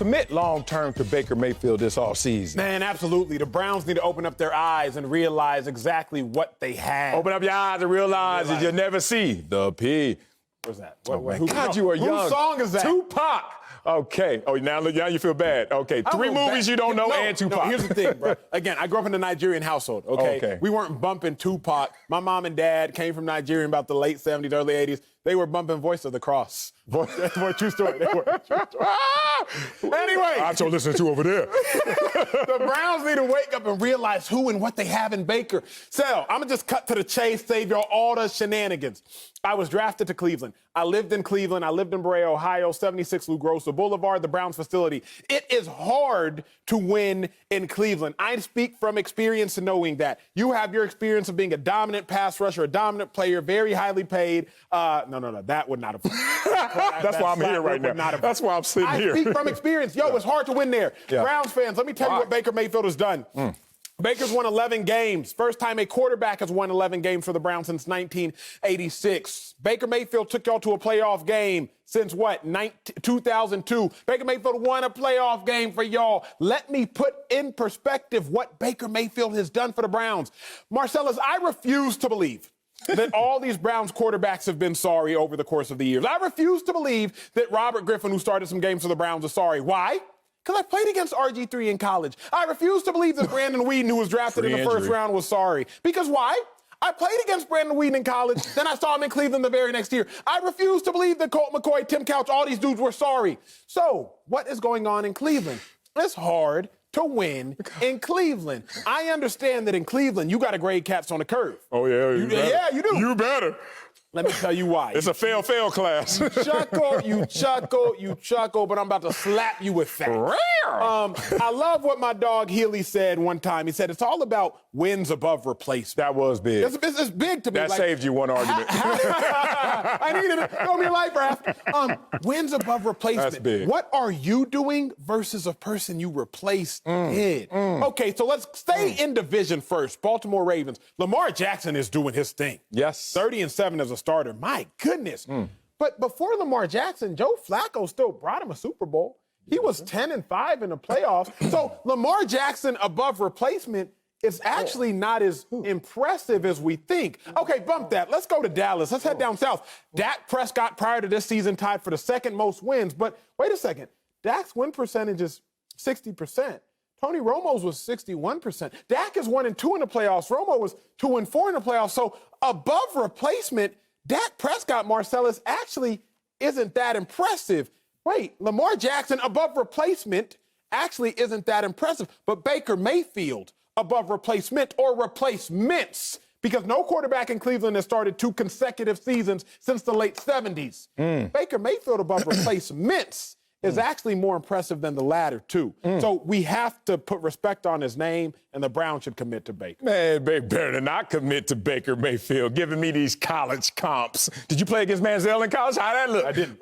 commit long-term to Baker Mayfield this offseason? Man, absolutely. The Browns need to open up their eyes and realize exactly what they have. Open up your eyes and realize that you'll never see the pig. What's that? God, you are young. Whose song is that? Tupac. Okay. Oh, now you feel bad. Okay. Three movies you don't know and Tupac. No, here's the thing, bro. Again, I grew up in a Nigerian household, okay? We weren't bumping Tupac. My mom and dad came from Nigeria in about the late 70s, early 80s. They were bumping Voice of the Cross. That's a true story. They were. Anyway. Acho listening to over there. The Browns need to wake up and realize who and what they have in Baker. So, I'm going to just cut to the chase, save y'all all the shenanigans. I was drafted to Cleveland. I lived in Cleveland. I lived in Brea, Ohio, 76 Lou Grosso Boulevard, the Browns facility. It is hard to win in Cleveland. I speak from experience and knowing that. You have your experience of being a dominant pass rusher, a dominant player, very highly paid. No, that would not have. That's why I'm here right now. That's why I'm sitting here. I speak from experience. Yo, it's hard to win there. Yeah. Browns fans, let me tell you what Baker Mayfield has done. Baker's won 11 games. First time a quarterback has won 11 games for the Browns since 1986. Baker Mayfield took y'all to a playoff game since what? 2002. Baker Mayfield won a playoff game for y'all. Let me put in perspective what Baker Mayfield has done for the Browns. Marcellus, I refuse to believe that all these Browns quarterbacks have been sorry over the course of the years. I refuse to believe that Robert Griffin, who started some games for the Browns, is sorry. Why? Because I played against RG3 in college. I refuse to believe that Brandon Weeden, who was drafted in the first round, was sorry. Because why? I played against Brandon Weeden in college. Then I saw him in Cleveland the very next year. I refuse to believe that Colt McCoy, Tim Couch, all these dudes were sorry. So what is going on in Cleveland? It's hard to win in Cleveland. I understand that in Cleveland, you got to grade cats on the curve. Oh, yeah. You do. You better. Let me tell you why. It's a fail class. You chuckle, but I'm about to slap you with facts. I love what my dog Healy said one time. He said, it's all about wins above replacement. That was big. It's big to me. That saved you one argument. I needed it. Throw me a life raft. Wins above replacement. That's big. What are you doing versus a person you replaced did? Okay, so let's stay in division first. Baltimore Ravens. Lamar Jackson is doing his thing. Yes. 30-7 as a starter. My goodness. But before Lamar Jackson, Joe Flacco still brought him a Super Bowl. He was 10-5 in the playoffs. So Lamar Jackson above replacement is actually not as impressive as we think. Okay, bump that. Let's go to Dallas. Let's head down south. Dak Prescott prior to this season tied for the second most wins. But wait a second. Dak's win percentage is 60%. Tony Romo's was 61%. Dak is 1-2 in the playoffs. Romo was 2-4 in the playoffs. So above replacement, Dak Prescott, Marcellus, actually isn't that impressive. Wait, Lamar Jackson above replacement actually isn't that impressive. But Baker Mayfield above replacement or replacements, because no quarterback in Cleveland has started 2 consecutive seasons since the late 70s. Baker Mayfield above replacements is actually more impressive than the latter, too. So we have to put respect on his name, and the Browns should commit to Baker. Man, they better not commit to Baker Mayfield, giving me these college comps. Did you play against Manziel in college? How'd that look? I didn't.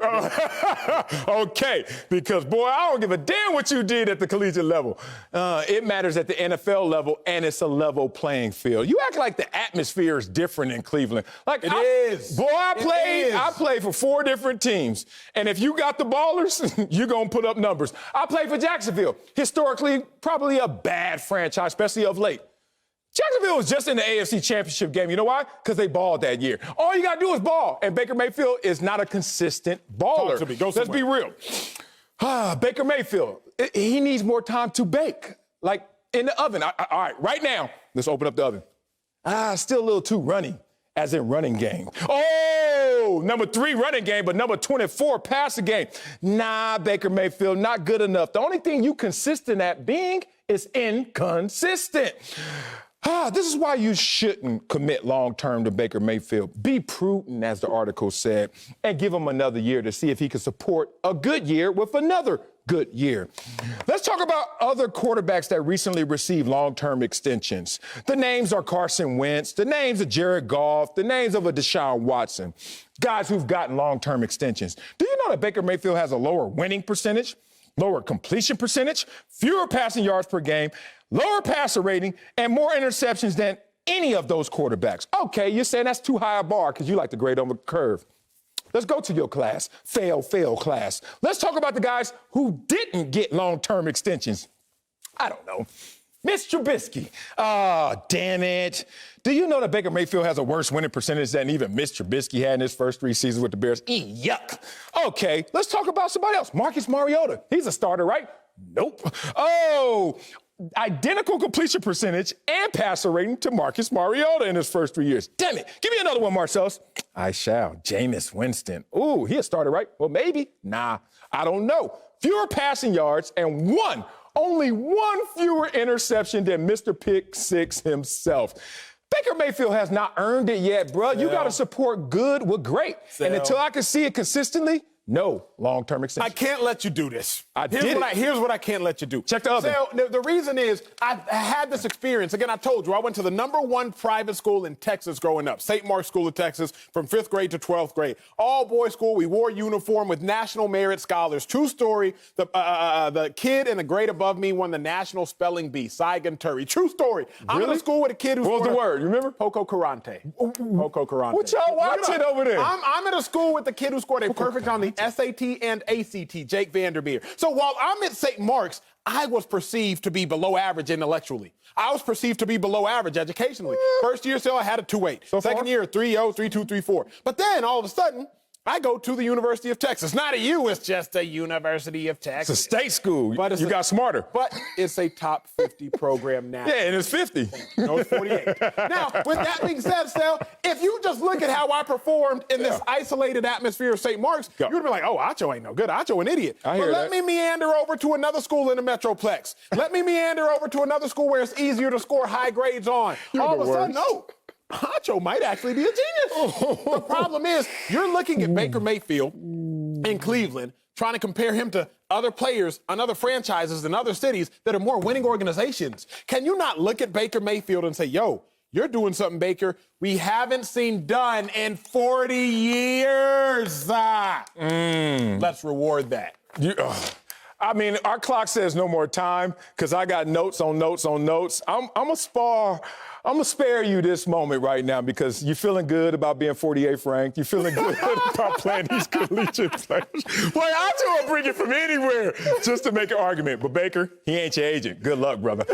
Okay, because, boy, I don't give a damn what you did at the collegiate level. It matters at the NFL level, and it's a level playing field. You act like the atmosphere is different in Cleveland. Like it is. Boy, I played for 4 different teams, and if you got the ballers, you're going to put up numbers. I played for Jacksonville. Historically, probably a bad franchise, especially of late. Jacksonville was just in the AFC Championship game. You know why? Because they balled that year. All you got to do is ball. And Baker Mayfield is not a consistent baller. Talk to me. Go Let's be real. Baker Mayfield, he needs more time to bake. Like in the oven. All right, right now, let's open up the oven. Still a little too runny. As in running game. Oh, number 3 running game, but number 24 passing game. Nah, Baker Mayfield, not good enough. The only thing you consistent at being is inconsistent. This is why you shouldn't commit long-term to Baker Mayfield. Be prudent, as the article said, and give him another year to see if he can support a good year with another good year. Let's talk about other quarterbacks that recently received long-term extensions. The names are Carson Wentz, the names of Jared Goff, the names of a Deshaun Watson, guys who've gotten long-term extensions. Do you know that Baker Mayfield has a lower winning percentage, lower completion percentage, fewer passing yards per game, lower passer rating, and more interceptions than any of those quarterbacks? Okay, you're saying that's too high a bar because you like to grade on the curve. Let's go to your class. Fail class. Let's talk about the guys who didn't get long-term extensions. I don't know. Mitch Trubisky. Oh, damn it. Do you know that Baker Mayfield has a worse winning percentage than even Mitch Trubisky had in his first 3 seasons with the Bears? Yuck. Okay, let's talk about somebody else. Marcus Mariota. He's a starter, right? Nope. Oh, identical completion percentage and passer rating to Marcus Mariota in his first 3 years. Damn it. Give me another one, Marcellus. I shall. Jameis Winston. Ooh, he a starter, right? Well, maybe. Nah, I don't know. Fewer passing yards and only one fewer interception than Mr. Pick Six himself. Baker Mayfield has not earned it yet, bro. You got to support good with great. And until I can see it consistently, no long-term extension. I can't let you do this. Here's what I can't let you do. Check the oven. So, the reason is I've had this experience. Again, I told you, I went to the #1 private school in Texas growing up, St. Mark's School of Texas, from 5th grade to 12th grade. All-boys school. We wore uniform with national merit scholars. True story. The kid in the grade above me won the national spelling bee, Saigon Turi. True story. I'm in a school with a kid who's What was the word? You remember? Poco Karate. Poco Karate. What y'all watching over there? I'm at a school with the kid who scored a perfect on the SAT and ACT, Jake Vandermeer. So while I'm at St. Mark's, I was perceived to be below average intellectually. I was perceived to be below average educationally. First year still, I had a 2.8. Second year, 3.0, 3.2, 3.4. But then all of a sudden, I go to the University of Texas. Not a U, it's just a University of Texas. It's a state school. But you got smarter. But it's a top 50 program now. Yeah, and it's 50. No, it's 48. Now, with that being said, Sal, if you just look at how I performed in this isolated atmosphere of St. Mark's, you would be like, oh, Acho ain't no good. Acho an idiot. But let me meander over to another school in the Metroplex. Let me meander over to another school where it's easier to score high grades on. All of a sudden, no. Acho might actually be a genius. The problem is, you're looking at Baker Mayfield in Cleveland, trying to compare him to other players on other franchises in other cities that are more winning organizations. Can you not look at Baker Mayfield and say, yo, you're doing something, Baker, we haven't seen done in 40 years? Let's reward that. I mean, our clock says no more time because I got notes on notes on notes. I'm gonna spare you this moment right now because you're feeling good about being 48th ranked. You're feeling good about playing these collegiate players. Boy, I'll bring it from anywhere just to make an argument. But Baker, he ain't your agent. Good luck, brother.